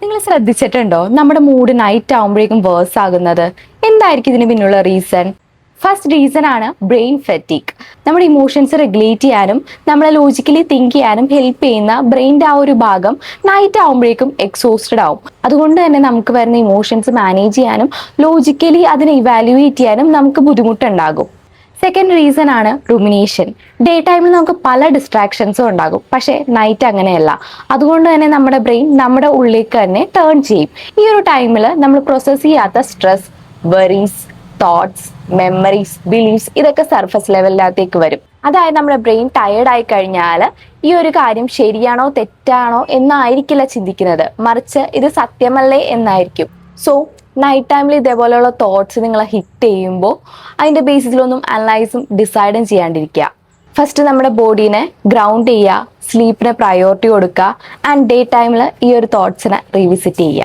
നിങ്ങൾ ശ്രദ്ധിച്ചിട്ടുണ്ടോ നമ്മുടെ മൂഡ് നൈറ്റ് ആകുമ്പോഴേക്കും വേഴ്സ് ആകുന്നത്? എന്തായിരിക്കും ഇതിന് പിന്നുള്ള റീസൺ? ഫസ്റ്റ് റീസൺ ആണ് ബ്രെയിൻ ഫെറ്റീഗ്. നമ്മുടെ ഇമോഷൻസ് റെഗുലേറ്റ് ചെയ്യാനും നമ്മളെ ലോജിക്കലി തിങ്ക് ചെയ്യാനും ഹെൽപ്പ് ചെയ്യുന്ന ബ്രെയിൻ്റെ ആ ഒരു ഭാഗം നൈറ്റ് ആകുമ്പോഴേക്കും എക്സോസ്റ്റഡ് ആവും. അതുകൊണ്ട് തന്നെ നമുക്ക് വരുന്ന ഇമോഷൻസ് മാനേജ് ചെയ്യാനും ലോജിക്കലി അതിനെ ഇവാലുവേറ്റ് ചെയ്യാനും നമുക്ക് ബുദ്ധിമുട്ടുണ്ടാകും. സെക്കൻഡ് റീസൺ ആണ് റുമിനേഷൻ. ഡേ ടൈമിൽ നമുക്ക് പല ഡിസ്ട്രാക്ഷൻസും ഉണ്ടാകും, പക്ഷേ നൈറ്റ് അങ്ങനെയല്ല. അതുകൊണ്ട് തന്നെ നമ്മുടെ ബ്രെയിൻ നമ്മുടെ ഉള്ളിലേക്ക് തന്നെ ടേൺ ചെയ്യും. ഈ ഒരു ടൈമിൽ നമ്മൾ പ്രോസസ്സ് ചെയ്യാത്ത stress, worries, thoughts, memories, beliefs ഇതൊക്കെ സർഫസ് ലെവലിനകത്തേക്ക് വരും. അതായത് നമ്മുടെ ബ്രെയിൻ ടയേർഡ് ആയി കഴിഞ്ഞാൽ ഈ ഒരു കാര്യം ശരിയാണോ തെറ്റാണോ എന്നായിരിക്കില്ല ചിന്തിക്കുന്നത്, മറിച്ച് ഇത് സത്യമല്ലേ എന്നായിരിക്കും. സോ നൈറ്റ് ടൈമിൽ ഇതേപോലെയുള്ള തോട്ട്സ് നിങ്ങളെ ഹിറ്റ് ചെയ്യുമ്പോൾ അതിൻ്റെ ബേസിസിലൊന്നും അനലൈസും ഡിസൈഡും ചെയ്യാണ്ടിരിക്കുക. ഫസ്റ്റ് നമ്മുടെ ബോഡീനെ ഗ്രൗണ്ട് ചെയ്യുക, സ്ലീപ്പിന് പ്രയോറിറ്റി കൊടുക്കുക, ആൻഡ് ഡേ ടൈമിൽ ഈ ഒരു തോട്ട്സിനെ റീവിസിറ്റ് ചെയ്യുക.